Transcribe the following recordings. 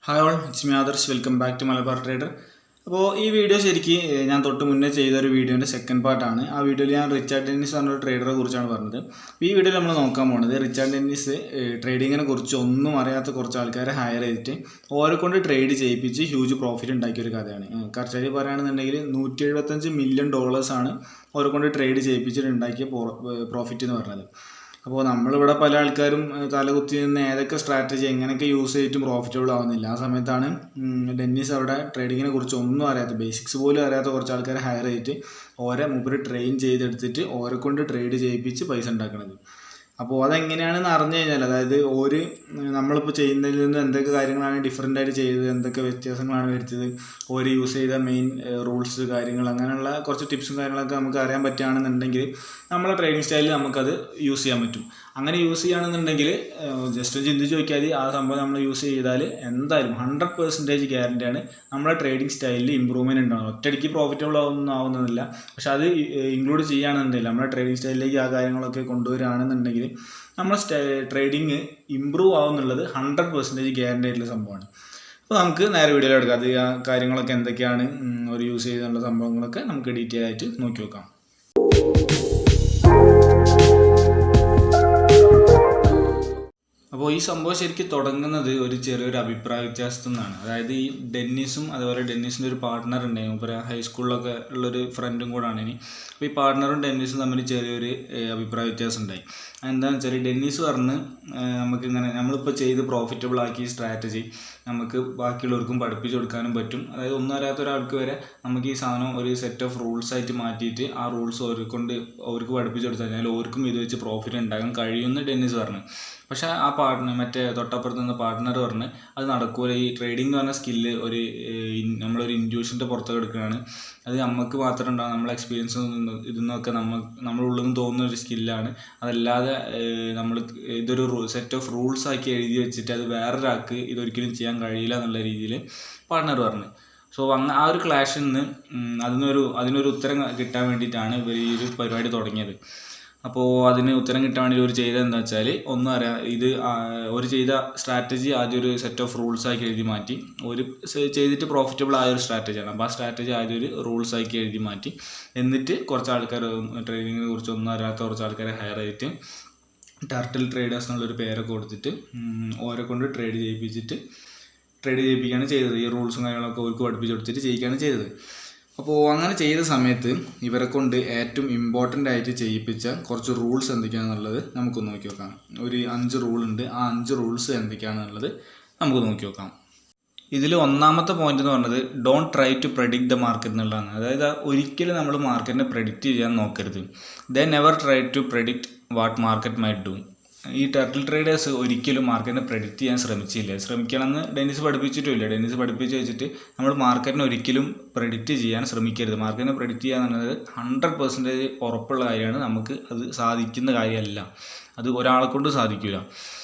Hi all, it's me Adarsh. Welcome back to Malabar Trader. അപ്പോൾ ഈ video ശരിക്കും ഞാൻ തൊട്ട് മുന്നേ ചെയ്തൊരു വീഡിയോൻ്റെ സെക്കൻഡ് പാർട്ടാണ്. ആ വീഡിയോയിൽ ഞാൻ റിച്ചാർഡ് ഡെന്നിസ് പറഞ്ഞൊരു ട്രേഡറെ കുറിച്ചാണ് പറഞ്ഞത്. ഈ വീഡിയോയിൽ നമ്മൾ നോക്കാൻ പോകുന്നത് റിച്ചാർഡ് ഡെന്നിസ് ട്രേഡിങ്ങിനെ കുറിച്ച് ഒന്നും അറിയാത്ത കുറച്ച് ആൾക്കാരെ ഹയർ ചെയ്തിട്ട് ഓരെ കൊണ്ട് ട്രേഡ് ചെയ്യിപ്പിച്ച് ഹ്യൂജ് പ്രോഫിറ്റ് ഉണ്ടാക്കിയൊരു കഥയാണ്. കറക്റ്റായി പറയുകയാണെന്നുണ്ടെങ്കിൽ $175 മില്യൺ ഓരെ കൊണ്ട് ട്രേഡ് ചെയ്യിപ്പിച്ചിട്ട് ഉണ്ടാക്കിയ പ്രോഫിറ്റ് എന്ന് പറഞ്ഞത്. അപ്പോൾ നമ്മളിവിടെ പല ആൾക്കാരും തലകുത്തി നിന്ന് ഏതൊക്കെ സ്ട്രാറ്റജി എങ്ങനെയൊക്കെ യൂസ് ചെയ്തിട്ടും പ്രോഫിറ്റബിൾ ആവുന്നില്ല. ആ സമയത്താണ് ഡെന്നിസ് അവിടെ ട്രേഡിങ്ങിനെ കുറിച്ച് ഒന്നും അറിയാത്ത, ബേസിക്സ് പോലും അറിയാത്ത കുറച്ച് ആൾക്കാരെ ഹയർ ചെയ്തിട്ട് ഓരെ മൂപ്പര് ട്രെയിൻ ചെയ്തെടുത്തിട്ട് ഓരെ കൊണ്ട് ട്രേഡ് ചെയ്യിപ്പിച്ച് പൈസ ഉണ്ടാക്കുന്നത്. അപ്പോൾ അതെങ്ങനെയാണെന്ന് അറിഞ്ഞു കഴിഞ്ഞാൽ, അതായത് നമ്മളിപ്പോൾ ചെയ്യുന്നതിൽ നിന്ന് എന്തൊക്കെ കാര്യങ്ങളാണ് ഡിഫറെൻ്റ് ആയിട്ട് ചെയ്തത്, എന്തൊക്കെ വ്യത്യാസങ്ങളാണ് വരുത്തിയത്, ഓര് യൂസ് ചെയ്ത മെയിൻ റൂൾസ് കാര്യങ്ങൾ, അങ്ങനെയുള്ള കുറച്ച് ടിപ്സും കാര്യങ്ങളൊക്കെ നമുക്ക് അറിയാൻ പറ്റുകയാണെന്നുണ്ടെങ്കിൽ നമ്മളെ ട്രേഡിംഗ് സ്റ്റൈലിൽ നമുക്കത് യൂസ് ചെയ്യാൻ പറ്റും. അങ്ങനെ യൂസ് ചെയ്യുകയാണെന്നുണ്ടെങ്കിൽ ജസ്റ്റ് ചിന്തിച്ച് നോക്കിയാൽ ആ സംഭവം നമ്മൾ യൂസ് ചെയ്താൽ എന്തായാലും 100% ഗ്യാരണ്ടിയാണ് നമ്മളെ ട്രേഡിംഗ് സ്റ്റൈലിൽ ഇമ്പ്രൂവ്മെൻറ്റ് ഉണ്ടാകും. ഒറ്റയടിക്ക് പ്രോഫിറ്റബിൾ ആവുന്നതില്ല, പക്ഷെ അത് ഇൻക്ലൂഡ് ചെയ്യുകയാണെന്നുണ്ടെങ്കിൽ നമ്മുടെ ട്രേഡിംഗ് സ്റ്റൈലിലേക്ക് ആ കാര്യങ്ങളൊക്കെ കൊണ്ടുവരികയാണെന്നുണ്ടെങ്കിൽ നമ്മളെ ട്രേഡിങ് ഇമ്പ്രൂവ് ആവുന്നുള്ളത് 100% ഗ്യാരണ്ടി ആയിട്ടുള്ള സംഭവമാണ്. അപ്പോൾ നമുക്ക് നേരെ വീഡിയോയിൽ എടുക്കാം. അത് ആ കാര്യങ്ങളൊക്കെ എന്തൊക്കെയാണ് ഒരു യൂസ് ചെയ്തുള്ള സംഭവങ്ങളൊക്കെ നമുക്ക് ഡീറ്റെയിൽ ആയിട്ട് നോക്കി നോക്കാം. അപ്പോൾ ഈ സംഭവം ശരിക്കും തുടങ്ങുന്നത് ഒരു ചെറിയൊരു അഭിപ്രായ വ്യത്യാസത്തിൽ നിന്നാണ്. അതായത് ഈ ഡെന്നിസും അതുപോലെ ഡെന്നിസിൻ്റെ ഒരു പാർട്ട്ണർ ഉണ്ടായിരുന്നു, ഇപ്പോൾ ഹൈസ്കൂളിലൊക്കെ ഉള്ളൊരു ഫ്രണ്ടും കൂടാണ് ഇനി. അപ്പോൾ ഈ പാർട്ട്ണറും ഡെന്നിസും തമ്മിൽ ചെറിയൊരു അഭിപ്രായ വ്യത്യാസം ഉണ്ടായി. എന്താണെന്ന് വെച്ചാൽ ഡെന്നിസ് പറഞ്ഞ് നമുക്കിങ്ങനെ നമ്മളിപ്പോൾ ചെയ്ത് പ്രോഫിറ്റബിൾ ആക്കിയ സ്ട്രാറ്റജി നമുക്ക് ബാക്കിയുള്ളവർക്കും പഠിപ്പിച്ചു കൊടുക്കാനും പറ്റും. അതായത് ഒന്നും അറിയാത്ത ഒരാൾക്ക് വരെ നമുക്ക് ഈ സാധനം ഒരു സെറ്റ് ഓഫ് റൂൾസ് ആയിട്ട് മാറ്റിയിട്ട് ആ റൂൾസ് അവർക്ക് പഠിപ്പിച്ചു കൊടുത്തു കഴിഞ്ഞാൽ ഓർക്കും ഇത് വെച്ച് പ്രോഫിറ്റ് ഉണ്ടാകാൻ കഴിയുമെന്ന് ഡെന്നിസ് പറഞ്ഞു. പക്ഷേ ആ മറ്റേ തൊട്ടപ്പുറത്ത് നിന്ന് പാർട്ട്ണർ പറഞ്ഞ് അത് നടക്കൂല. ഈ ട്രേഡിംഗ് എന്ന് പറഞ്ഞ സ്കില്ല് നമ്മളൊരു ഇൻഡ്യൂഷൻ്റെ പുറത്തൊക്കെ എടുക്കുകയാണ്. അത് നമുക്ക് മാത്രം ഉണ്ടാകും, നമ്മളെ എക്സ്പീരിയൻസ് ഇതെന്നൊക്കെ നമ്മുടെ ഉള്ളിൽ നിന്ന് തോന്നുന്ന ഒരു സ്കില്ലാണ്. അതല്ലാതെ ഇതൊരു സെറ്റ് ഓഫ് റൂൾസ് ആക്കി എഴുതി വെച്ചിട്ട് അത് വേറൊരാൾക്ക് ഇതൊരിക്കലും ചെയ്യാൻ കഴിയില്ല എന്നുള്ള രീതിയിൽ പാർട്ട്ണർ പറഞ്ഞു. സോ ആ ഒരു ക്ലാഷിൽ നിന്ന് അതിനൊരു ഉത്തരം കിട്ടാൻ വേണ്ടിയിട്ടാണ് ഇവർ ഈ ഒരു പരിപാടി തുടങ്ങിയത്. അപ്പോൾ അതിന് ഉത്തരം കിട്ടാൻ വേണ്ടി ഒരു ചെയ്തത് എന്താ വെച്ചാൽ ഒന്നും അറിയാം, ഒരു ചെയ്ത സ്ട്രാറ്റജി ആദ്യം ഒരു സെറ്റ് ഓഫ് റൂൾസ് ആക്കി എഴുതി മാറ്റി. ഒരു ചെയ്തിട്ട് പ്രോഫിറ്റബിൾ ആയ ഒരു സ്ട്രാറ്റജിയാണ്. അപ്പോൾ ആ സ്ട്രാറ്റജി ആദ്യം ഒരു റൂൾസ് ആക്കി എഴുതി മാറ്റി. എന്നിട്ട് കുറച്ച് ആൾക്കാർ ട്രേഡിങ്ങിനെ കുറിച്ച് ഒന്നും അറിയാത്ത കുറച്ച് ആൾക്കാരെ ഹയർ ചെയ്തിട്ട് ടർട്ടിൽ ട്രേഡേഴ്സ് എന്നുള്ളൊരു പേരൊക്കെ കൊടുത്തിട്ട് ഓരെ കൊണ്ട് ട്രേഡ് ചെയ്യിപ്പിക്കുകയാണ് ചെയ്തത്. ഈ റൂൾസും കാര്യങ്ങളൊക്കെ അവർക്ക് പഠിപ്പിച്ച് കൊടുത്തിട്ട് ചെയ്യിക്കുകയാണ് ചെയ്തത്. അപ്പോൾ അങ്ങനെ ചെയ്ത സമയത്ത് ഇവരെ കൊണ്ട് ഏറ്റവും ഇമ്പോർട്ടൻ്റ് ആയിട്ട് ചെയ്യിപ്പിച്ച കുറച്ച് റൂൾസ് എന്തൊക്കെയാണെന്നുള്ളത് നമുക്ക് നോക്കി നോക്കാം. ഒരു 5 റൂളുണ്ട്. ആ 5 റൂൾസ് എന്തൊക്കെയാണെന്നുള്ളത് നമുക്ക് നോക്കി നോക്കാം. ഇതിൽ ഒന്നാമത്തെ പോയിന്റ് എന്ന് പറഞ്ഞത് don't try to predict the market എന്നുള്ളതാണ്. അതായത് ഒരിക്കലും നമ്മൾ മാർക്കറ്റിനെ പ്രെഡിക്റ്റ് ചെയ്യാൻ നോക്കരുത്. They never try to predict what market might do. ഈ ടർട്ടിൽ ട്രേഡേഴ്സ് ഒരിക്കലും മാർക്കറ്റിനെ പ്രെഡിക്റ്റ് ചെയ്യാൻ ശ്രമിക്കണമെന്ന് ഡെന്നിസ് പഠിപ്പിച്ചിട്ടുമില്ല. ഡെന്നിസ് പഠിപ്പിച്ച് വെച്ചിട്ട് നമ്മൾ മാർക്കറ്റിനെ ഒരിക്കലും പ്രെഡിക്റ്റ് ചെയ്യാൻ ശ്രമിക്കരുത്. മാർക്കറ്റിനെ പ്രെഡിക്റ്റ് ചെയ്യുക എന്നുള്ളത് 100% ഉറപ്പുള്ള കാര്യമാണ്. നമുക്ക് അത് സാധിക്കുന്ന കാര്യമല്ല, അത് ഒരാളെ കൊണ്ട് സാധിക്കില്ല.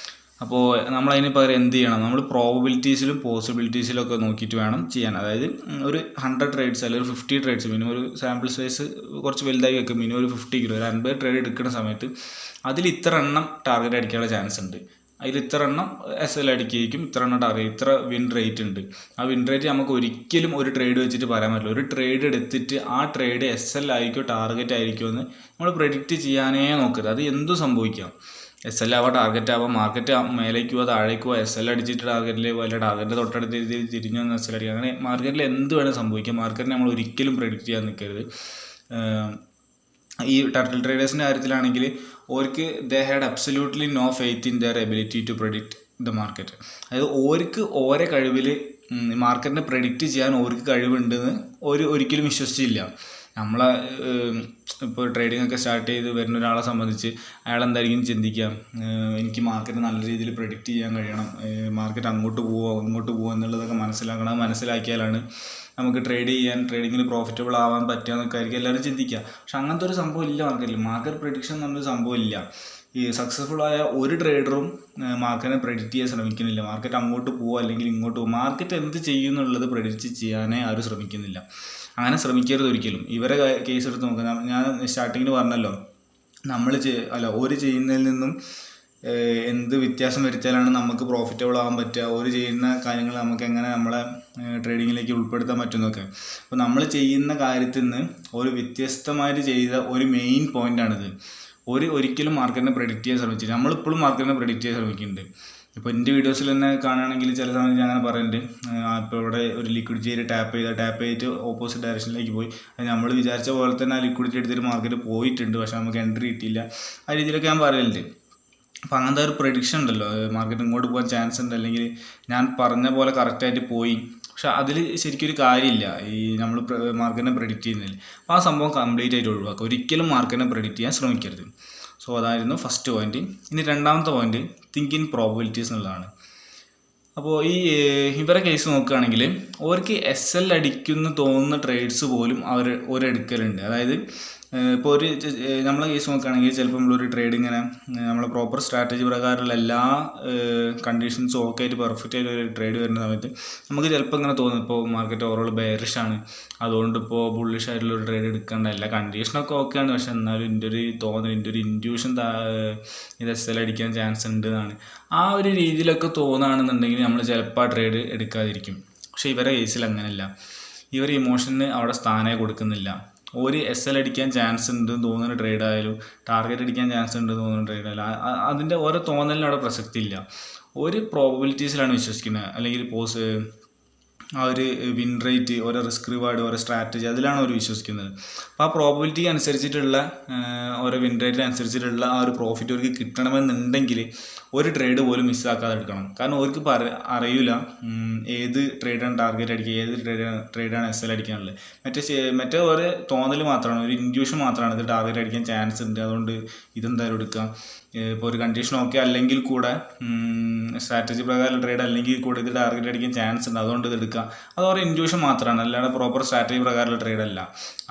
അപ്പോൾ നമ്മളതിന് പകരം എന്ത് ചെയ്യണം, നമ്മൾ പ്രോബബിലിറ്റീസിലും പോസിബിലിറ്റീസിലും ഒക്കെ നോക്കിയിട്ട് വേണം ചെയ്യാൻ. അതായത് ഒരു 100 ട്രേഡ്സ് അല്ലെങ്കിൽ ഒരു 50 ട്രേഡ്സ്, മിനിമം ഒരു സാമ്പിൾ സൈസ് കുറച്ച് വലുതായി വെക്കും. മിനിമം ഒരു 50 കിലോ, ഒരു 50 ട്രേഡ് എടുക്കുന്ന സമയത്ത് അതിൽ ഇത്ര എണ്ണം ടാർഗറ്റ് അടിക്കാനുള്ള ചാൻസ് ഉണ്ട്, അതിൽ ഇത്ര എണ്ണം SL അടിക്കുകയും ഇത്ര എണ്ണം ടാർഗറ്റ്, ഇത്ര വിൻ റേറ്റ് ഉണ്ട്. ആ വിൻ റേറ്റ് നമുക്ക് ഒരിക്കലും ഒരു ട്രേഡ് വെച്ചിട്ട് പറയാൻ പറ്റില്ല. ഒരു ട്രേഡ് എടുത്തിട്ട് ആ ട്രേഡ് SL ആയിരിക്കുമോ ടാർഗറ്റ് ആയിരിക്കുമോ എന്ന് നമ്മൾ പ്രെഡിക്റ്റ് ചെയ്യാനേ നോക്കരുത്. അത് എന്തും സംഭവിക്കാം. SL ആവാം, ടാർഗറ്റ് ആവാം, മാർക്കറ്റ് മേലേക്കുവോ താഴേക്കുവോ, SL അടിച്ചിട്ട് ടാർഗറ്റിലേക്ക് പോകാം, അല്ലെങ്കിൽ ടാർഗറ്റ് തൊട്ടടുത്ത് തിരിഞ്ഞു വന്ന് SL അടിക്കുക. അങ്ങനെ മാർക്കറ്റിൽ എന്ത് വേണം സംഭവിക്കാം. മാർക്കറ്റിനെ നമ്മൾ ഒരിക്കലും പ്രെഡിക്റ്റ് ചെയ്യാൻ നിൽക്കരുത്. ഈ ടർട്ടിൽ ട്രേഡേഴ്സിൻ്റെ കാര്യത്തിലാണെങ്കിൽ ഓർക്ക് they had absolutely no faith in their ability to predict the market. അതായത് ഓരോ കഴിവിൽ മാർക്കറ്റിനെ പ്രെഡിക്റ്റ് ചെയ്യാൻ ഓർക്ക് കഴിവുണ്ടെന്ന് ഒരിക്കലും വിശ്വസിച്ചില്ല. നമ്മളെ ഇപ്പോൾ ട്രേഡിംഗ് ഒക്കെ സ്റ്റാർട്ട് ചെയ്ത് വരുന്ന ഒരാളെ സംബന്ധിച്ച് അയാൾ എന്തായിരിക്കും ചിന്തിക്കുക, എനിക്ക് മാർക്കറ്റ് നല്ല രീതിയിൽ പ്രെഡിക്റ്റ് ചെയ്യാൻ കഴിയണം, മാർക്കറ്റ് അങ്ങോട്ട് പോവുക എന്നുള്ളതൊക്കെ മനസ്സിലാക്കിയാലാണ് നമുക്ക് ട്രേഡിങ്ങിൽ പ്രോഫിറ്റബിൾ ആവാൻ പറ്റുക ആയിരിക്കും എല്ലാവരും ചിന്തിക്കുക. പക്ഷെ അങ്ങനത്തെ ഒരു സംഭവം ഇല്ല മാർക്കറ്റിൽ. മാർക്കറ്റ് പ്രെഡിക്ഷൻ എന്നൊരു സംഭവം ഇല്ല. ഈ സക്സസ്ഫുൾ ആയ ഒരു ട്രേഡറും മാർക്കറ്റിനെ പ്രെഡിക്റ്റ് ചെയ്യാൻ ശ്രമിക്കുന്നില്ല. മാർക്കറ്റ് അങ്ങോട്ട് പോവുക അല്ലെങ്കിൽ ഇങ്ങോട്ട് പോകും, മാർക്കറ്റ് എന്ത് ചെയ്യും എന്നുള്ളത് പ്രെഡിക്റ്റ് ചെയ്യാനേ ആരും ശ്രമിക്കുന്നില്ല. അങ്ങനെ ശ്രമിക്കരുത് ഒരിക്കലും. ഇവരെ കേസ് എടുത്ത് നോക്കുക. ഞാൻ സ്റ്റാർട്ടിങ്ങിൽ പറഞ്ഞല്ലോ, ഒരു ചെയ്യുന്നതിൽ നിന്നും എന്ത് വ്യത്യാസം വരുത്തിയാലാണ് നമുക്ക് പ്രോഫിറ്റബിൾ ആകാൻ പറ്റുക, ഒരു ചെയ്യുന്ന കാര്യങ്ങൾ നമുക്ക് എങ്ങനെ നമ്മളെ ട്രേഡിങ്ങിലേക്ക് ഉൾപ്പെടുത്താൻ പറ്റുമെന്നൊക്കെ. അപ്പോൾ നമ്മൾ ചെയ്യുന്ന കാര്യത്തിൽ നിന്ന് ഒരു വ്യത്യസ്തമായിട്ട് ചെയ്ത ഒരു മെയിൻ പോയിൻ്റാണിത്. ഒരിക്കലും മാർക്കറ്റിനെ പ്രെഡിക്റ്റ് ചെയ്യാൻ ശ്രമിച്ചില്ല. നമ്മളിപ്പോഴും മാർക്കറ്റിനെ പ്രെഡിക്റ്റ് ചെയ്യാൻ ശ്രമിക്കുന്നുണ്ട്. ഇപ്പോൾ എൻ്റെ വീഡിയോസിൽ തന്നെ കാണുകയാണെങ്കിൽ ചില സമയത്ത് ഞാൻ അങ്ങനെ പറയുന്നുണ്ട്, ഇപ്പോൾ ഇവിടെ ഒരു ലിക്വിഡിറ്റി ടാപ്പ് ചെയ്തിട്ട് ഓപ്പോസിറ്റ് ഡയറക്ഷനിലേക്ക് പോയി, അത് നമ്മൾ വിചാരിച്ച പോലെ തന്നെ ആ ലിക്വിഡിറ്റി എടുത്തിട്ട് മാർക്കറ്റ് പോയിട്ടുണ്ട്, പക്ഷേ നമുക്ക് എൻട്രി കിട്ടിയില്ല. ആ രീതിയിലൊക്കെ ഞാൻ പറയലുണ്ട്. അപ്പോൾ അങ്ങനത്തെ ഒരു പ്രഡിക്ഷൻ ഉണ്ടല്ലോ, മാർക്കറ്റ് ഇങ്ങോട്ട് പോകാൻ ചാൻസ് ഉണ്ട്, അല്ലെങ്കിൽ ഞാൻ പറഞ്ഞ പോലെ കറക്റ്റായിട്ട് പോയി, പക്ഷെ അതിൽ ശരിക്കും ഒരു കാര്യമില്ല ഈ നമ്മൾ മാർക്കറ്റിനെ പ്രെഡിക്റ്റ് ചെയ്യുന്നതിൽ. അപ്പോൾ ആ സംഭവം കംപ്ലീറ്റ് ആയിട്ട് ഒഴിവാക്കുക. ഒരിക്കലും മാർക്കറ്റിനെ പ്രെഡിക്റ്റ് ചെയ്യാൻ ശ്രമിക്കരുത്. സോ അതായിരുന്നു ഫസ്റ്റ് പോയിന്റ്. ഇനി രണ്ടാമത്തെ പോയിന്റ് തിങ്ക് ഇൻ പ്രോബബിലിറ്റീസ് എന്നുള്ളതാണ്. അപ്പോൾ ഇവരെ കേസ് നോക്കുകയാണെങ്കിൽ അവർക്ക് SL അടിക്കുമെന്ന് തോന്നുന്ന ട്രേഡ്സ് പോലും ഒരെടുക്കലുണ്ട്. അതായത് ഇപ്പോൾ നമ്മളെ കേസ് നോക്കുകയാണെങ്കിൽ ചിലപ്പോൾ നമ്മളൊരു ട്രേഡ് ഇങ്ങനെ നമ്മളെ പ്രോപ്പർ സ്ട്രാറ്റജി പ്രകാരമുള്ള എല്ലാ കണ്ടീഷൻസും ഓക്കെ ആയിട്ട് പെർഫെക്റ്റ് ആയിട്ട് ഒരു ട്രേഡ് വരുന്ന സമയത്ത് നമുക്ക് ചിലപ്പോൾ ഇങ്ങനെ തോന്നും, ഇപ്പോൾ മാർക്കറ്റ് ഓവറോൾ ബെയറിഷ് ആണ്, അതുകൊണ്ട് ഇപ്പോൾ ബുള്ളിഷ് ആയിട്ടുള്ള ഒരു ട്രേഡ് എടുക്കേണ്ട. എല്ലാ കണ്ടീഷനൊക്കെ ഓക്കെയാണ്, പക്ഷെ എന്നാലും എൻ്റെ ഒരു തോന്നൽ, എൻ്റെ ഒരു ഇൻറ്റ്യൂഷൻ ഇത് SL അടിക്കാൻ ചാൻസ് ഉണ്ട് എന്നാണ്. ആ ഒരു രീതിയിലൊക്കെ തോന്നുകയാണെന്നുണ്ടെങ്കിൽ നമ്മൾ ചിലപ്പോൾ ആ ട്രേഡ് എടുക്കാതിരിക്കും. പക്ഷേ ഇവരെ കേസിൽ അങ്ങനെയല്ല. ഇവർ ഇമോഷന് അവിടെ സ്ഥാനമേ കൊടുക്കുന്നില്ല. ഒരു SL അടിക്കാൻ ചാൻസ് ഉണ്ടെന്ന് തോന്നുന്ന ട്രേഡ് ആയാലും ടാർഗറ്റ് അടിക്കാൻ ചാൻസ് ഉണ്ടെന്ന് തോന്നുന്ന ട്രേഡ് ആയാലും അതിൻ്റെ ഓരോ തോന്നലിനും അവിടെ പ്രസക്തി ഇല്ല. ഒരു പ്രോബബിലിറ്റീസിലാണ് വിശ്വസിക്കുന്നത്, അല്ലെങ്കിൽ ആ ഒരു വിൻ റേറ്റ്, ഓരോ റിസ്ക് റിവാർഡ്, ഓരോ സ്ട്രാറ്റജി, അതിലാണ് അവർ വിശ്വസിക്കുന്നത്. അപ്പോൾ ആ പ്രോബബിലിറ്റി അനുസരിച്ചിട്ടുള്ള ഓരോ വിൻ റേറ്റിനനുസരിച്ചിട്ടുള്ള ആ ഒരു പ്രോഫിറ്റ് അവർക്ക് കിട്ടണമെന്നുണ്ടെങ്കിൽ ഒരു ട്രേഡ് പോലും മിസ്സാക്കാതെ എടുക്കണം. കാരണം അവർക്ക് അറിയില്ല ഏത് ട്രേഡാണ് ടാർഗറ്റ് അടിക്കുക, ഏത് ട്രേഡാണ് SL അടിക്കാനുള്ളത്. മറ്റേ ഒരു തോന്നൽ മാത്രമാണ്, ഒരു ഇൻറ്റ്യൂഷൻ മാത്രമാണ്, ഇത് ടാർഗറ്റ് അടിക്കാൻ ചാൻസ് ഉണ്ട്, അതുകൊണ്ട് ഇതെന്തായാലും എടുക്കാം. ഇപ്പോൾ ഒരു കണ്ടീഷൻ ഓക്കെ അല്ലെങ്കിൽ കൂടെ സ്ട്രാറ്റജി പ്രകാരം ട്രേഡ് അല്ലെങ്കിൽ കൂടെ ഇത് ടാർഗറ്റ് അടിക്കാൻ ചാൻസ് ഉണ്ട്, അതുകൊണ്ട് ഇത് എടുക്കാം. അത് ഒരു ഇൻറ്റ്യൂഷൻ മാത്രമാണ്, അല്ലാതെ പ്രോപ്പർ സ്ട്രാറ്റജി പ്രകാരമുള്ള ട്രേഡ് അല്ല.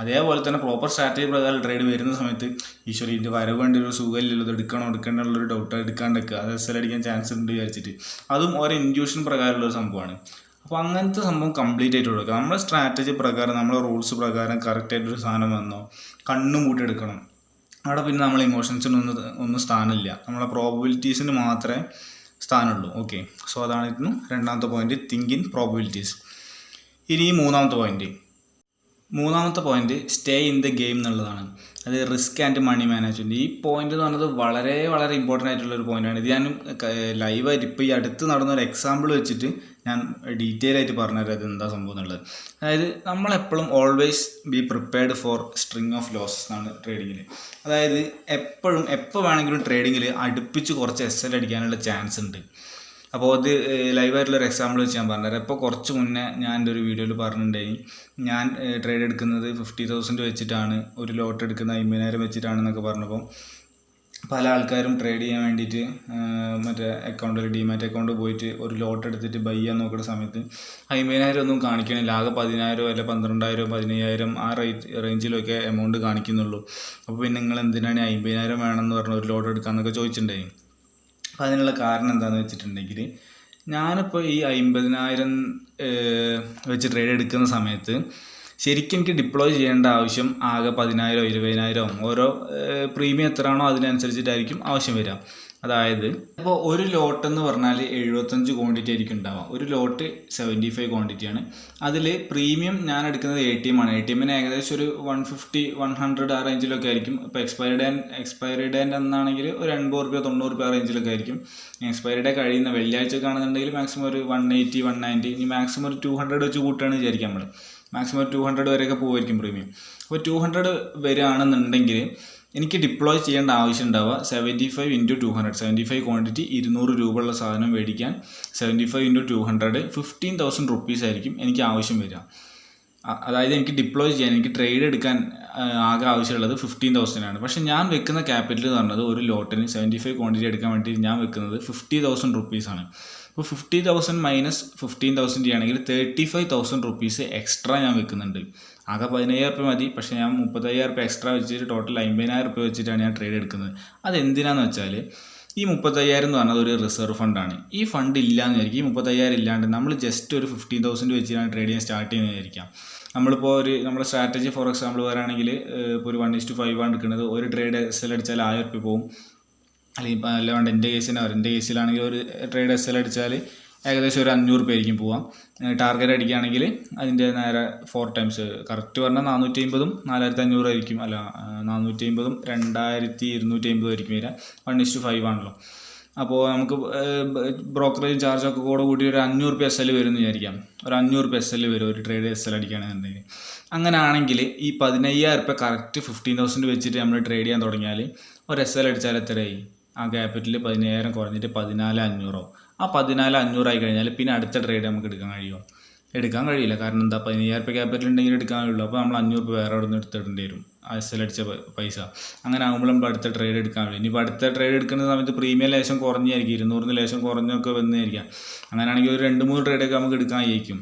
അതേപോലെ തന്നെ പ്രോപ്പർ സ്ട്രാറ്റജി പ്രകാരം ട്രേഡ് വരുന്ന സമയത്ത് ഈശ്വരി ഇതിൻ്റെ വരവ് വേണ്ടി ഒരു സുഖമില്ലല്ലോ, ഇത് എടുക്കണമെന്നുള്ളൊരു ഡൗട്ട് എടുക്കാണ്ടിരിക്കുക, അത് SL അടിക്കാൻ ചാൻസ് ഉണ്ട് വിചാരിച്ചിട്ട്, അതും ഒരു ഇൻറ്റ്യൂഷൻ പ്രകാരമുള്ളൊരു സംഭവമാണ്. അപ്പോൾ അങ്ങനത്തെ സംഭവം കംപ്ലീറ്റ് ആയിട്ട് കൊടുക്കുക. നമ്മുടെ സ്ട്രാറ്റജി പ്രകാരം, നമ്മുടെ റൂൾസ് പ്രകാരം കറക്റ്റായിട്ടൊരു സാധനം വന്നോ കണ്ണും കൂട്ടി എടുക്കണം. അവിടെ പിന്നെ നമ്മളെ ഇമോഷൻസിനൊന്നും സ്ഥാനമില്ല, നമ്മളെ പ്രോബബിലിറ്റീസിന് മാത്രമേ സ്ഥാനമുള്ളൂ. ഓക്കെ, സോ അതായിരുന്നു രണ്ടാമത്തെ പോയിന്റ്, തിങ്ക് ഇൻ പ്രോബബിലിറ്റീസ്. ഇനി മൂന്നാമത്തെ point stay in the game എന്നുള്ളതാണ്. അത് റിസ്ക് ആൻഡ് മണി മാനേജ്മെൻറ്റ്. ഈ പോയിന്റ് എന്ന് പറയുന്നത് വളരെ വളരെ ഇമ്പോർട്ടൻ്റ് ആയിട്ടുള്ളൊരു പോയിൻ്റാണ്. ഇത് ഞാൻ ലൈവായിട്ട് ഇപ്പോൾ ഈ അടുത്ത് നടന്ന ഒരു എക്സാമ്പിൾ വെച്ചിട്ട് ഞാൻ ഡീറ്റെയിൽ ആയിട്ട് പറഞ്ഞുതരാം ഇത് എന്താ സംഭവം എന്നുള്ളത്. അതായത് നമ്മളെപ്പോഴും always be prepared for string of losses എന്നാണ് ട്രേഡിങ്ങിൽ. അതായത് എപ്പോൾ വേണമെങ്കിലും ട്രേഡിങ്ങിൽ അടുപ്പിച്ച് കുറച്ച് SL അടിക്കാനുള്ള ചാൻസ് ഉണ്ട്. അപ്പോൾ അത് ലൈവായിട്ടുള്ളൊരു എക്സാമ്പിൾ വെച്ച് ഞാൻ പറഞ്ഞുതരാം. ഇപ്പോൾ കുറച്ച് മുന്നേ ഞാൻ എൻ്റെ ഒരു വീഡിയോയിൽ പറഞ്ഞിട്ടുണ്ടായി, ഞാൻ ട്രേഡ് എടുക്കുന്നത് 50,000 വെച്ചിട്ടാണ്, ഒരു ലോട്ട് എടുക്കുന്നത് 50,000 വെച്ചിട്ടാണെന്നൊക്കെ പറഞ്ഞപ്പോൾ പല ആൾക്കാരും ട്രേഡ് ചെയ്യാൻ വേണ്ടിയിട്ട് മറ്റേ അക്കൗണ്ടിൽ ഡിമാറ്റ് അക്കൗണ്ട് പോയിട്ട് ഒരു ലോട്ട് എടുത്തിട്ട് ബൈ ചെയ്യാൻ നോക്കുന്ന സമയത്ത് 50,000 ഒന്നും കാണിക്കണില്ല, ആകെ 10,000 അല്ല 12,000 15,000 ആ റേഞ്ചിലൊക്കെ എമൗണ്ട് കാണിക്കുന്നുള്ളൂ. അപ്പോൾ പിന്നെ നിങ്ങൾ എന്തിനാണ് 50,000 വേണമെന്ന് പറഞ്ഞ ഒരു ലോട്ട് എടുക്കാമെന്നൊക്കെ ചോദിച്ചിട്ടുണ്ടായി. അപ്പോൾ അതിനുള്ള കാരണം എന്താണെന്ന് വെച്ചിട്ടുണ്ടെങ്കിൽ, ഞാനിപ്പോൾ ഈ 50,000 വെച്ച് ട്രേഡ് എടുക്കുന്ന സമയത്ത് ശരിക്കും എനിക്ക് ഡിപ്ലോയ് ചെയ്യേണ്ട ആവശ്യം ആകെ 10,000 20,000 ഓരോ പ്രീമിയം എത്രയാണോ അതിനനുസരിച്ചിട്ടായിരിക്കും ആവശ്യം വരിക. അതായത് ഇപ്പോൾ ഒരു ലോട്ട് എന്ന് പറഞ്ഞാൽ 75 ക്വാണ്ടിറ്റി ആയിരിക്കും ഉണ്ടാവുക. ഒരു ലോട്ട് 75 ക്വാണ്ടിറ്റിയാണ്. അതിൽ പ്രീമിയം ഞാൻ എടുക്കുന്നത് ATM ആണ്. ATMന് ഏകദേശം ഒരു 150 100 ആ റേഞ്ചിലൊക്കെ ആയിരിക്കും. ഇപ്പോൾ എക്സ്പയറി ഡേ എന്നാണെങ്കിൽ ഒരു 80 രൂപ 90 രൂപ ആ റേഞ്ചിലൊക്കെ ആയിരിക്കും. എക്സ്പയറി ഡേ കഴിയുന്ന വെള്ളിയാഴ്ച കാണുന്നുണ്ടെങ്കിൽ മാക്സിമം ഒരു 180 190, ഇനി മാക്സിമം ഒരു 200 വെച്ച് കൂട്ടുകയാണെന്ന് വിചാരിക്കാം. നമ്മൾ മാക്സിമം 200 വരെയൊക്കെ പോകുമായിരിക്കും പ്രീമിയം. അപ്പോൾ 200 വരികയാണെന്നുണ്ടെങ്കിൽ എനിക്ക് ഡിപ്ലോയ് ചെയ്യേണ്ട ആവശ്യം ഉണ്ടാവുക 75 × 200. 75 ക്വാണ്ടിറ്റി 200 രൂപ ഉള്ള സാധനം മേടിക്കാൻ 75 × 200 15,000 റുപ്പീസ് ആയിരിക്കും എനിക്ക് ആവശ്യം വരിക. അതായത് എനിക്ക് ഡിപ്ലോയ് ചെയ്യാൻ, എനിക്ക് ട്രേഡ് എടുക്കാൻ ആകെ ആവശ്യമുള്ളത് 15,000 ആണ്. പക്ഷേ ഞാൻ വെക്കുന്ന ക്യാപിറ്റൽ എന്ന് പറഞ്ഞത് ഒരു ലോട്ടിന് 75 ക്വാണ്ടിറ്റി എടുക്കാൻ വേണ്ടി ഞാൻ വെക്കുന്നത് 50,000 റുപ്പീസാണ്. അപ്പോൾ 50,000 മൈനസ് 15,000 ചെയ്യുകയാണെങ്കിൽ 35,000 റുപ്പീസ് എക്സ്ട്രാ ഞാൻ വെക്കുന്നുണ്ട്. ആകെ 15,000 രൂപ മതി, പക്ഷേ ഞാൻ 35,000 രൂപ എക്സ്ട്രാ വെച്ചിട്ട് ടോട്ടൽ 50,000 രൂപ വെച്ചിട്ടാണ് ഞാൻ ട്രേഡ് എടുക്കുന്നത്. അതെന്തിനാന്ന് വെച്ചാൽ ഈ 35,000 എന്ന് പറഞ്ഞത് ഒരു റിസർവ് ഫണ്ടാണ്. ഈ ഫണ്ട് ഇല്ലയെന്ന് വിചാരിക്കും. ഈ 35,000 ഇല്ലാണ്ട് നമ്മൾ ജസ്റ്റ് ഒരു 15,000 വെച്ചിട്ടാണ് ട്രേഡ് ചെയ്യാൻ സ്റ്റാർട്ട് ചെയ്യുന്നത് വിചാരിക്കാം. നമ്മളിപ്പോൾ നമ്മുടെ സ്ട്രാറ്റജി ഫോർ എക്സാമ്പിൾ പറയുകയാണെങ്കിൽ ഇപ്പോൾ ഒരു 1:5 ആണ് എടുക്കുന്നത്. ഒരു ട്രേഡ് SL അടിച്ചാൽ 1,000 രൂപ പോകും. അല്ലെങ്കിൽ ഇപ്പോൾ അല്ല വേണ്ട എൻ്റെ കേസിന് പറയും. എൻ്റെ കേസിലാണെങ്കിൽ ഒരു ട്രേഡ് SL അടിച്ചാൽ ഏകദേശം ഒരു 500 രൂപ ആയിരിക്കും പോവാം. ടാർഗറ്റ് അടിക്കുകയാണെങ്കിൽ അതിൻ്റെ നേരെ 4 ടൈംസ്, കറക്റ്റ് പറഞ്ഞാൽ 450ഉം 4500 ആയിരിക്കും, അല്ല 450ഉം 2250 ആയിരിക്കും വരിക. 1:5 ആണല്ലോ. അപ്പോൾ നമുക്ക് ബ്രോക്കറേജ് ചാർജൊക്കെ കൂടെ കൂടി ഒരു 500 രൂപ SL വരും എന്ന് വിചാരിക്കാം. ഒരു 500 രൂപ SL വരും ഒരു ട്രേഡ് SL അടിക്കുകയാണെന്നുണ്ടെങ്കിൽ. അങ്ങനെയാണെങ്കിൽ ഈ 15000 രൂപ കറക്റ്റ് 15,000 വെച്ചിട്ട് നമ്മൾ ട്രേഡ് ചെയ്യാൻ തുടങ്ങിയാൽ ഒരു SL അടിച്ചാൽ എത്രയായി? ആ ക്യാപിറ്റൽ 15000 കുറഞ്ഞിട്ട് 14,500 ആവും. ആ 14,500 ആയി കഴിഞ്ഞാൽ പിന്നെ അടുത്ത ട്രേഡ് നമുക്ക് എടുക്കാൻ കഴിയുമോ? എടുക്കാൻ കഴിയില്ല. കാരണം എന്താ, 15000 രൂപ ക്യാപിറ്റൽ ഉണ്ടെങ്കിൽ എടുക്കാൻ കഴിയുള്ളൂ. അപ്പോൾ നമ്മൾ 500 രൂപ വേറെ അവിടെ നിന്ന് എടുത്തിടേണ്ടി വരും, ആ SL അടിച്ച പൈസ. അങ്ങനെ ആകുമ്പോൾ നമ്മൾ അടുത്ത ട്രേഡ് എടുക്കാൻ കഴിയും. ഇനിയിപ്പോൾ അടുത്ത ട്രേഡ് എടുക്കുന്ന സമയത്ത് പ്രീമിയം ലേശം കുറഞ്ഞായിരിക്കും, 200 ലേശം കുറഞ്ഞൊക്കെ വന്നായിരിക്കാം. അങ്ങനെയാണെങ്കിൽ ഒരു 2-3 ട്രേഡൊക്കെ നമുക്ക് എടുക്കാൻ കഴിയും.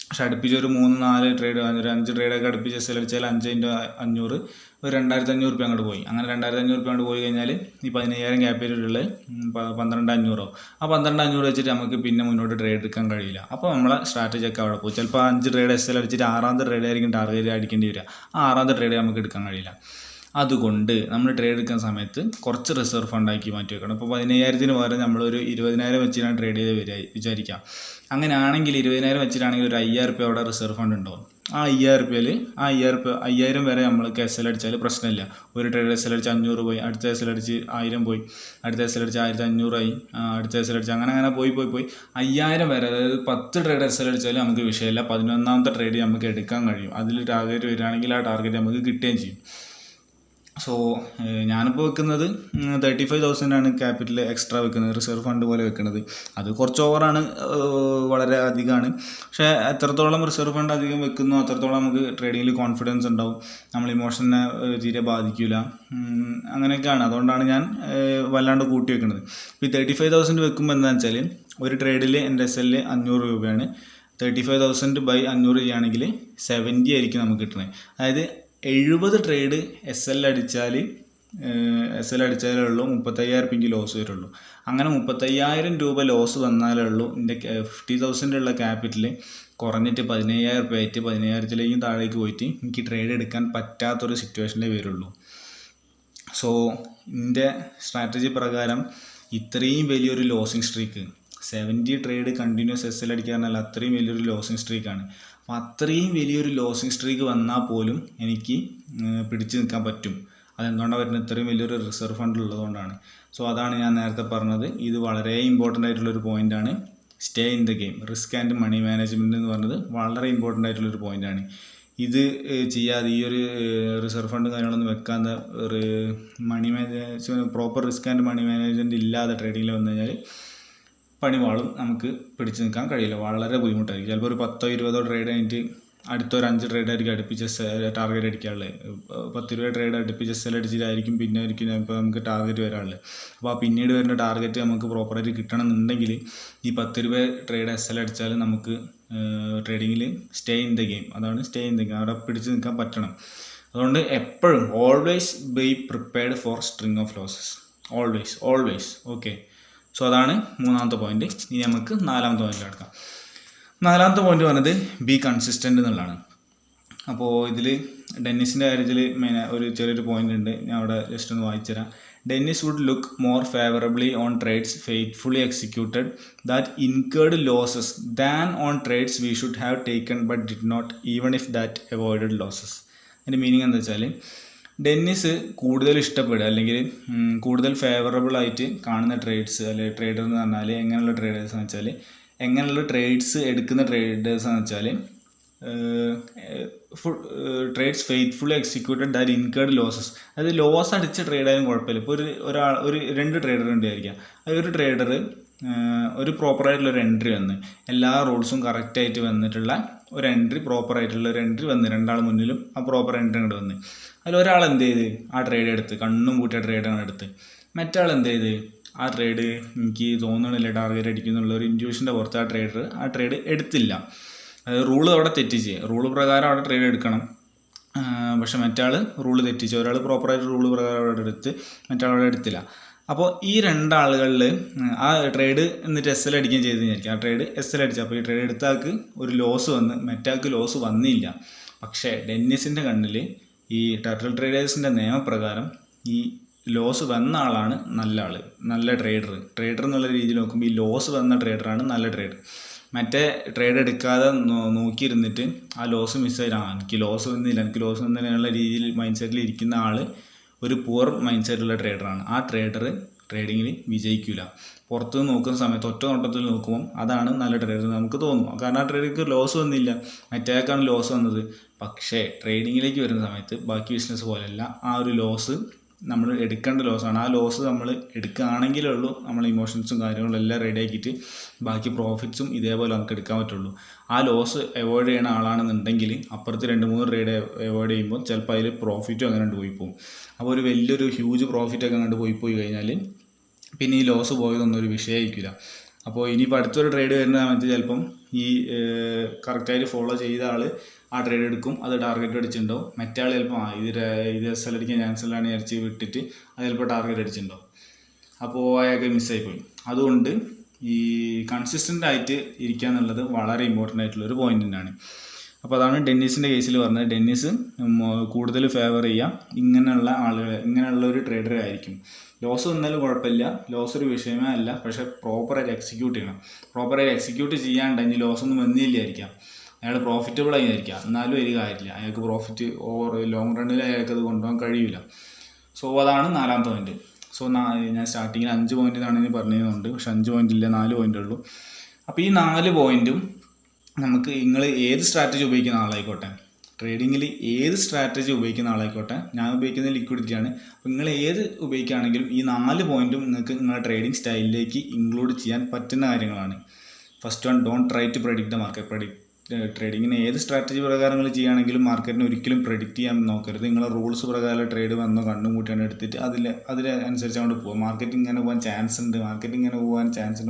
പക്ഷെ അടുപ്പിച്ച് ഒരു 3-4 ട്രേഡ്, ഒരു 5 ട്രേഡൊക്കെ അടുപ്പിച്ച് SL അടിച്ചാൽ 5×500 ഒരു 2500 രൂപ അങ്ങോട്ട് പോയി. അങ്ങനെ 2500 രൂപ അങ്ങോട്ട് പോയി കഴിഞ്ഞാൽ ഈ 15000 ക്യാപിറ്റലുള്ള 12500 ആവും. ആ 12500 വെച്ചിട്ട് നമുക്ക് പിന്നെ മുന്നോട്ട് ട്രേഡ് എടുക്കാൻ കഴിയില്ല. അപ്പോൾ നമ്മളെ സ്ട്രാറ്റജി ഒക്കെ അവിടെ പോകും. ചിലപ്പോൾ 5 ട്രേഡ് SL അടിച്ചിട്ട് 6ാമത്തെ ട്രേഡ് ആയിരിക്കും ടാർഗറ്റ് അടിക്കേണ്ടി വരിക. ആ 6ാമത്തെ ട്രേഡ് നമുക്ക് എടുക്കാൻ കഴിയില്ല. അതുകൊണ്ട് നമ്മൾ ട്രേഡ് എടുക്കുന്ന സമയത്ത് കുറച്ച് റിസർവ് ഫണ്ടാക്കി മാറ്റി വെക്കണം. ഇപ്പോൾ 15000-ന് പകരം നമ്മളൊരു 20,000 വെച്ചിട്ടാണ് ട്രേഡ് ചെയ്ത് വിചാരിക്കാം. അങ്ങനെയാണെങ്കിൽ 20,000 വെച്ചിട്ടാണെങ്കിൽ ഒരു 5,000 രൂപ അവിടെ റിസർവ് ഫണ്ട് ഉണ്ടാവും. ആ 5,000 രൂപയിൽ 5,000 വരെ നമ്മൾക്ക് SL അടിച്ചാൽ പ്രശ്നമില്ല. ഒരു ട്രേഡ് SL അടിച്ച് 500 പോയി, അടുത്ത SL അടിച്ച് 1000 പോയി, അടുത്ത SL അടിച്ച് 1500 ആയി, അടുത്ത SL അടിച്ച് അങ്ങനെ പോയി 5000 വരെ, അതായത് 10 ട്രേഡ് SL അടിച്ചാൽ നമുക്ക് വിഷയമില്ല. 11ാമത്തെ ട്രേഡ് നമുക്ക് എടുക്കാൻ കഴിയും. അതിൽ ടാർഗറ്റ് വരികയാണെങ്കിൽ ആ ടാർഗറ്റ് നമുക്ക് കിട്ടുകയും ചെയ്യും. സോ ഞാനിപ്പോൾ വെക്കുന്നത് 35,000 ക്യാപിറ്റൽ എക്സ്ട്രാ വെക്കുന്നത്, റിസർവ് ഫണ്ട് പോലെ വെക്കുന്നത്. അത് കുറച്ച് ഓവറാണ്, വളരെ അധികമാണ്. പക്ഷേ എത്രത്തോളം റിസർവ് ഫണ്ട് അധികം വെക്കുന്നു അത്രത്തോളം നമുക്ക് ട്രേഡിങ്ങിൽ കോൺഫിഡൻസ് ഉണ്ടാവും, നമ്മൾ ഇമോഷനെ തീരെ ബാധിക്കില്ല. അങ്ങനെയൊക്കെയാണ്. അതുകൊണ്ടാണ് ഞാൻ വല്ലാണ്ട് കൂട്ടി വെക്കുന്നത്. ഇപ്പോൾ ഈ 35,000 വെക്കുമ്പോൾ എന്താണെന്ന് വെച്ചാൽ ഒരു ട്രേഡിൽ എൻ്റെ SL 500 രൂപയാണ്. 35,000/500 ചെയ്യുകയാണെങ്കിൽ 70 ആയിരിക്കും നമുക്ക് കിട്ടുന്നത്. അതായത് 70 ട്രേഡ് SL അടിച്ചാലേ ഉള്ളൂ 35,000 രൂപയ്ക്ക് ലോസ് വരുള്ളൂ. അങ്ങനെ 35,000 രൂപ ലോസ് വന്നാലേ ഉള്ളൂ എൻ്റെ 50,000 ഉള്ള ക്യാപിറ്റൽ കുറഞ്ഞിട്ട് 15,000 രൂപ ആയിട്ട് 15,000-ലേക്കും താഴേക്ക് പോയിട്ട് എനിക്ക് ട്രേഡ് എടുക്കാൻ പറ്റാത്തൊരു സിറ്റുവേഷനിലേ വരുള്ളൂ. സോ എൻ്റെ സ്ട്രാറ്റജി പ്രകാരം ഇത്രയും വലിയൊരു losing streak, 70 trade continuous SL അടിക്കുക പറഞ്ഞാൽ അത്രയും വലിയൊരു ലോസിങ് സ്ട്രീക്കാണ്. അപ്പോൾ അത്രയും വലിയൊരു ലോസിങ് സ്ട്രീക്ക് വന്നാൽ പോലും എനിക്ക് പിടിച്ചു നിൽക്കാൻ പറ്റും. അതെന്തുകൊണ്ടാണ് വരുന്നത്? ഇത്രയും വലിയൊരു റിസർവ് ഫണ്ട് ഉള്ളതുകൊണ്ടാണ്. സോ അതാണ് ഞാൻ നേരത്തെ പറഞ്ഞത്. ഇത് വളരെ ഇമ്പോർട്ടൻ്റ് ആയിട്ടുള്ളൊരു പോയിൻ്റാണ്. Stay in the game. Risk and money management എന്ന് പറഞ്ഞത് വളരെ ഇമ്പോർട്ടൻ്റ് ആയിട്ടുള്ളൊരു പോയിൻ്റാണ്. ഇത് ചെയ്യാതെ ഈ ഒരു റിസർവ് ഫണ്ട് കാര്യങ്ങളൊന്നും വെക്കാതെ ഒരു money management, proper risk and money management ഇല്ലാതെ ട്രേഡിങ്ങിൽ വന്നു കഴിഞ്ഞാൽ പണിവാളും, നമുക്ക് പിടിച്ചു നിൽക്കാൻ കഴിയില്ല, വളരെ ബുദ്ധിമുട്ടായിരിക്കും. ചിലപ്പോൾ ഒരു 10-20 ട്രേഡ് കഴിഞ്ഞിട്ട് അടുത്തൊരു 5 ട്രേഡ് ആയിരിക്കും അടുപ്പിച്ച് ടാർഗറ്റ് അടിക്കാനുള്ളത്. 10-20 ട്രേഡ് അടുപ്പിച്ച് SL അടിച്ചിട്ടായിരിക്കും പിന്നെ ആയിരിക്കും ഇപ്പോൾ നമുക്ക് ടാർഗറ്റ് വരാനുള്ളത്. അപ്പോൾ ആ പിന്നീട് വരുന്ന ടാർഗറ്റ് നമുക്ക് പ്രോപ്പറായിട്ട് കിട്ടണം എന്നുണ്ടെങ്കിൽ ഈ 10 ട്രേഡ് SL അടിച്ചാൽ നമുക്ക് ട്രേഡിങ്ങിൽ സ്റ്റേ ഇൻ ദ ഗെയിം, അതാണ് സ്റ്റേ ഇൻ ദ ഗെയിം, അവിടെ പിടിച്ച് നിൽക്കാൻ പറ്റണം. അതുകൊണ്ട് എപ്പോഴും always be prepared for string of losses, always. Okay, so അതാണ് 3ാമത്തെ പോയിന്റ്. ഇനി നമുക്ക് 4ാമത്തെ പോയിന്റ് എടുക്കാം. 4ാമത്തെ പോയിന്റ് പറഞ്ഞത് ബി കൺസിസ്റ്റൻ്റ് എന്നുള്ളതാണ്. അപ്പോൾ ഇതിൽ ഡെന്നിസിൻ്റെ കാര്യത്തിൽ ഒരു ചെറിയൊരു പോയിന്റ് ഉണ്ട്, ഞാൻ അവിടെ ജസ്റ്റ് ഒന്ന് വായിച്ചുതരാം. Dennis would look more favourably on trades faithfully executed that incurred losses than on trades we should have taken but did not, even if that avoided losses. അതിൻ്റെ മീനിങ് എന്താ വെച്ചാൽ ഡെന്നിസ് കൂടുതൽ ഇഷ്ടപ്പെടുക അല്ലെങ്കിൽ കൂടുതൽ ഫേവറബിൾ ആയിട്ട് കാണുന്ന ട്രേഡ്സ്, അല്ലെങ്കിൽ ട്രേഡർ എന്ന് പറഞ്ഞാൽ എങ്ങനെയുള്ള ട്രേഡേഴ്സ് എന്ന് വെച്ചാൽ, എങ്ങനെയുള്ള ട്രേഡ്സ് എടുക്കുന്ന ട്രേഡേഴ്സ് എന്ന് വെച്ചാൽ trades faithfully executed that incurred losses. അതായത് ലോസ് അടിച്ച ട്രേഡായാലും കുഴപ്പമില്ല. ഇപ്പോൾ ഒരു 2 ട്രേഡർ ഉണ്ട് വിചാരിക്കുക. ഒരു ട്രേഡർ ഒരു പ്രോപ്പറായിട്ടുള്ളൊരു എൻട്രി വന്ന് എല്ലാ റൂൾസും കറക്റ്റായിട്ട് വന്നിട്ടുള്ള ഒരു എൻട്രി, പ്രോപ്പറായിട്ടുള്ള ഒരു എൻട്രി വന്ന് 2 ആൾ മുന്നിലും ആ പ്രോപ്പർ എൻട്രി അങ്ങോട്ട് വന്ന് അതിലൊരാൾ എന്ത് ചെയ്ത് ആ ട്രേഡ് എടുത്ത്, കണ്ണും പൂട്ടിയ ട്രേഡാണ് എടുത്ത്. മറ്റാൾ എന്ത് ചെയ്ത് ആ ട്രേഡ് എനിക്ക് തോന്നണില്ല ടാർഗറ്റ് അടിക്കുന്നുള്ള ഒരു ഇൻറ്റ്യൂഷൻ്റെ പുറത്ത് ആ ട്രേഡ് എടുത്തില്ല. അതായത് റൂള് അവിടെ തെറ്റിച്ച്, റൂള് പ്രകാരം അവിടെ ട്രേഡ് എടുക്കണം, പക്ഷെ മറ്റാൾ റൂള് തെറ്റിച്ച്, ഒരാൾ പ്രോപ്പറായിട്ട് റൂള് പ്രകാരം അവിടെ എടുത്ത് മറ്റാൾ അവിടെ എടുത്തില്ല. അപ്പോൾ ഈ 2 ആളുകളിൽ ആ ട്രേഡ് എന്നിട്ട് SL അടിക്കുകയും ചെയ്ത് വിചാരിക്കും. ആ ട്രേഡ് SL അടിച്ചു, അപ്പോൾ ഈ ട്രേഡ് എടുത്ത ആൾക്ക് ഒരു ലോസ് വന്ന് മറ്റാൾക്ക് ലോസ് വന്നില്ല. പക്ഷേ ഡെന്നിസിൻ്റെ കണ്ണിൽ ഈ ടർട്ടിൽ ട്രേഡേഴ്സിൻ്റെ നിയമപ്രകാരം ഈ ലോസ് വന്ന ആളാണ് നല്ല ആൾ, നല്ല ട്രേഡർ എന്നുള്ള രീതിയിൽ നോക്കുമ്പോൾ ഈ ലോസ് വന്ന ട്രേഡറാണ് നല്ല ട്രേഡർ. മറ്റേ ട്രേഡ് എടുക്കാതെ നോക്കിയിരുന്നിട്ട് ആ ലോസ് മിസ്സായി എനിക്ക് ലോസ് വന്നില്ല എന്നുള്ള രീതിയിൽ മൈൻഡ് സെറ്റിൽ ഇരിക്കുന്ന ആൾ ഒരു പുവർ മൈൻഡ് സെറ്റുള്ള ട്രേഡറാണ്. ആ ട്രേഡർ ട്രേഡിങ്ങിൽ വിജയിക്കില്ല. പുറത്ത് നോക്കുന്ന സമയത്ത് ഒറ്റ നോട്ടത്തിൽ നോക്കുമ്പോൾ അതാണ് നല്ല ട്രേഡർ നമുക്ക് തോന്നും. കാരണം ആ ട്രേഡർക്ക് ലോസ് വന്നില്ല, മറ്റേക്കാണ് ലോസ് വന്നത്. പക്ഷേ ട്രേഡിങ്ങിലേക്ക് വരുന്ന സമയത്ത് ബാക്കി ബിസിനസ് പോലെയല്ല, ആ ഒരു ലോസ് നമ്മൾ എടുക്കേണ്ട ലോസാണ്. ആ ലോസ് നമ്മൾ എടുക്കുകയാണെങ്കിലേ ഉള്ളൂ നമ്മൾ ഇമോഷൻസും കാര്യങ്ങളും എല്ലാം റെഡി ആക്കിയിട്ട് ബാക്കി പ്രോഫിറ്റ്സും ഇതേപോലെ നമുക്ക് എടുക്കാൻ പറ്റുള്ളൂ. ആ ലോസ് അവോയ്ഡ് ചെയ്യുന്ന ആളാണെന്നുണ്ടെങ്കിൽ അപ്പുറത്ത് 2-3 ട്രേഡ് അവോയ്ഡ് ചെയ്യുമ്പോൾ ചിലപ്പോൾ അതിൽ പ്രോഫിറ്റും അങ്ങനെ പോയി പോകും. അപ്പോൾ ഒരു വലിയൊരു ഹ്യൂജ് പ്രോഫിറ്റൊക്കെ അങ്ങോട്ട് പോയി കഴിഞ്ഞാൽ പിന്നെ ഈ ലോസ് പോയതൊന്നും ഒരു വിഷയമായിരിക്കില്ല. അപ്പോൾ ഇനിയിപ്പോൾ അടുത്തൊരു ട്രേഡ് വരുന്ന സമയത്ത് ചിലപ്പം ഈ കറക്റ്റായിട്ട് ഫോളോ ചെയ്ത ആൾ ആ ട്രേഡ് എടുക്കും, അത് ടാർഗറ്റ് അടിച്ചിട്ടുണ്ടാവും. മറ്റേ ആൾ ചിലപ്പോൾ ഇത് SL അടിക്കാൻ ചാൻസുള്ളതാണ് വിചാരിച്ച് വിട്ടിട്ട് അത് ചിലപ്പോൾ ടാർഗറ്റ് അടിച്ചിട്ടുണ്ടാവും. അപ്പോൾ അയാൾക്ക് മിസ്സായിപ്പോയി. അതുകൊണ്ട് ഈ കൺസിസ്റ്റൻ്റ് ആയിട്ട് ഇരിക്കുക എന്നുള്ളത് വളരെ ഇമ്പോർട്ടൻ്റ് ആയിട്ടുള്ളൊരു പോയിൻ്റ് തന്നെയാണ്. അപ്പോൾ അതാണ് ഡെന്നീസിൻ്റെ കേസിൽ പറഞ്ഞത്. ഡെന്നീസ് കൂടുതൽ ഫേവർ ചെയ്യുക ഇങ്ങനെയുള്ള ആളുകൾ, ഇങ്ങനെയുള്ള ഒരു ട്രേഡർ ആയിരിക്കും. ലോസ് വന്നാലും കുഴപ്പമില്ല, ലോസ് ഒരു വിഷയമേ അല്ല, പക്ഷേ പ്രോപ്പറായിട്ട് എക്സിക്യൂട്ട് ചെയ്യണം. പ്രോപ്പറായിട്ട് എക്സിക്യൂട്ട് ചെയ്യാണ്ടെങ്കിൽ ലോസൊന്നും വന്നില്ലായിരിക്കാം, അയാൾ പ്രോഫിറ്റബിൾ ആയിരിക്കാം, എന്നാലും ഒരു കാര്യമില്ല, അയാൾക്ക് പ്രോഫിറ്റ് ഓവർ ലോങ് റണ്ണിൽ അയാൾക്കത് കൊണ്ടുപോകാൻ കഴിയില്ല. സോ അതാണ് 4ാമത്തെ പോയിൻറ്റ്. സോ ഞാൻ സ്റ്റാർട്ടിങ്ങിൽ 5 പോയിൻ്റ് എന്നാണ് പറഞ്ഞതുകൊണ്ട്, പക്ഷെ 5 പോയിൻ്റ് ഇല്ല, 4 പോയിൻ്റ് ഉള്ളൂ. അപ്പോൾ ഈ 4 പോയിൻറ്റും നമുക്ക് നിങ്ങൾ ഏത് സ്ട്രാറ്റജി ഉപയോഗിക്കുന്ന ആളായിക്കോട്ടെ, ട്രേഡിങ്ങിൽ ഏത് സ്ട്രാറ്റജി ഉപയോഗിക്കുന്ന ആളായിക്കോട്ടെ, ഞാൻ ഉപയോഗിക്കുന്നത് ലിക്വിഡിറ്റിയാണ്. അപ്പോൾ നിങ്ങൾ ഏത് ഉപയോഗിക്കുകയാണെങ്കിലും ഈ 4 പോയിൻറ്റും നിങ്ങൾക്ക് നിങ്ങളുടെ ട്രേഡിംഗ് സ്റ്റൈലിലേക്ക് ഇൻക്ലൂഡ് ചെയ്യാൻ പറ്റുന്ന കാര്യങ്ങളാണ്. First one, don't try to predict the market. ട്രേഡിങ്ങിന് ഏത് സ്ട്രാറ്റജി പ്രകാരം നിങ്ങൾ ചെയ്യുകയാണെങ്കിലും മാർക്കറ്റിനെ ഒരിക്കലും പ്രഡിക്റ്റ് ചെയ്യാൻ നോക്കരുത്. നിങ്ങളെ റൂൾസ് പ്രകാരം ട്രേഡ് വന്നോ കണ്ണും കൂട്ടിയാണ് എടുത്തിട്ട് അതിനനുസരിച്ച് അങ്ങോട്ട് പോകും. മാർക്കറ്റ് ഇങ്ങനെ പോകാൻ ചാൻസ് ഉണ്ട്,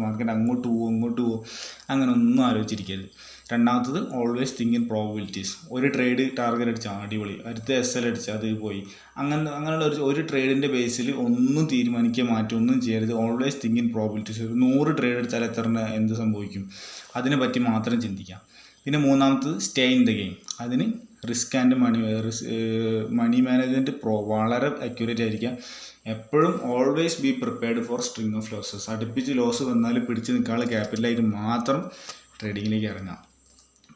മാർക്കറ്റ് അങ്ങോട്ട് പോകും, അങ്ങനെ ഒന്നും ആലോചിച്ചിരിക്കരുത്. രണ്ടാമത്തത്, ഓൾവേസ് തിങ്ക് ഇൻ പ്രോബിലിറ്റീസ്. ഒരു ട്രേഡ് ടാർഗറ്റ് അടിച്ചാൽ അടിപൊളി, അടുത്ത SL അടിച്ചാൽ അത് പോയി, അങ്ങനെയുള്ള ഒരു ട്രേഡിൻ്റെ ബേസിൽ ഒന്നും തീരുമാനിക്കുക, ഒന്നും ചെയ്യരുത്. Always think in probabilities. ഒരു 100 ട്രേഡ് എടുത്താൽ എന്ത് സംഭവിക്കും, അതിനെ പറ്റി മാത്രം ചിന്തിക്കാം. പിന്നെ മൂന്നാമത്തത്, സ്റ്റേ ഇൻ ദ ഗെയിം. അതിന് റിസ്ക് ആൻഡ് മണി മാനേജ്മെൻറ്റ് വളരെ അക്യൂറേറ്റ് ആയിരിക്കാം. എപ്പോഴും always be prepared for string of losses. അടുപ്പിച്ച് ലോസ് വന്നാൽ പിടിച്ച് നിൽക്കാനുള്ള ക്യാപിറ്റലായിട്ട് മാത്രം ട്രേഡിങ്ങിലേക്ക് ഇറങ്ങാം.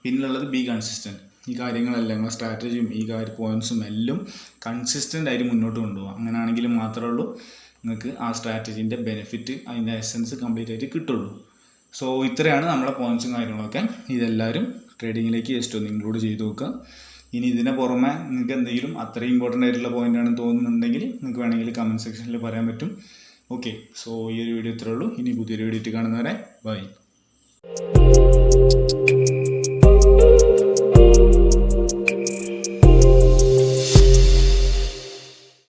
പിന്നുള്ളത്, ബി കൺസിസ്റ്റൻറ്റ്. ഈ കാര്യങ്ങളെല്ലാം നിങ്ങളുടെ സ്ട്രാറ്റജിയും ഈ പോയിൻറ്റ്സും എല്ലാം കൺസിസ്റ്റൻ്റ് ആയിട്ട് മുന്നോട്ട് കൊണ്ടുപോകാം. അങ്ങനെയാണെങ്കിൽ മാത്രമേ ഉള്ളൂ നിങ്ങൾക്ക് ആ സ്ട്രാറ്റജീൻ്റെ ബെനിഫിറ്റ്, അതിൻ്റെ എസൻസ് കംപ്ലീറ്റ് ആയിട്ട് കിട്ടുള്ളൂ. സോ ഇത്രയാണ് നമ്മളെ പോയിൻറ്റ്സും കാര്യങ്ങളൊക്കെ. ഇതെല്ലാവരും ട്രേഡിങ്ങിലേക്ക് ജസ്റ്റ് ഒന്ന് ഇൻക്ലൂഡ് ചെയ്ത് നോക്കുക. ഇനി ഇതിനെ പുറമെ നിങ്ങൾക്ക് എന്തെങ്കിലും അത്രയും ഇമ്പോർട്ടൻ്റ് ആയിട്ടുള്ള പോയിൻ്റാണെന്ന് തോന്നുന്നുണ്ടെങ്കിൽ നിങ്ങൾക്ക് വേണമെങ്കിൽ കമൻറ്റ് സെക്ഷനിൽ പറയാൻ പറ്റും. ഓക്കെ, സോ ഈ ഒരു വീഡിയോ ഇത്രേ ഉള്ളൂ. ഇനി പുതിയൊരു വീഡിയോ കാണുന്നവരെ ബൈ.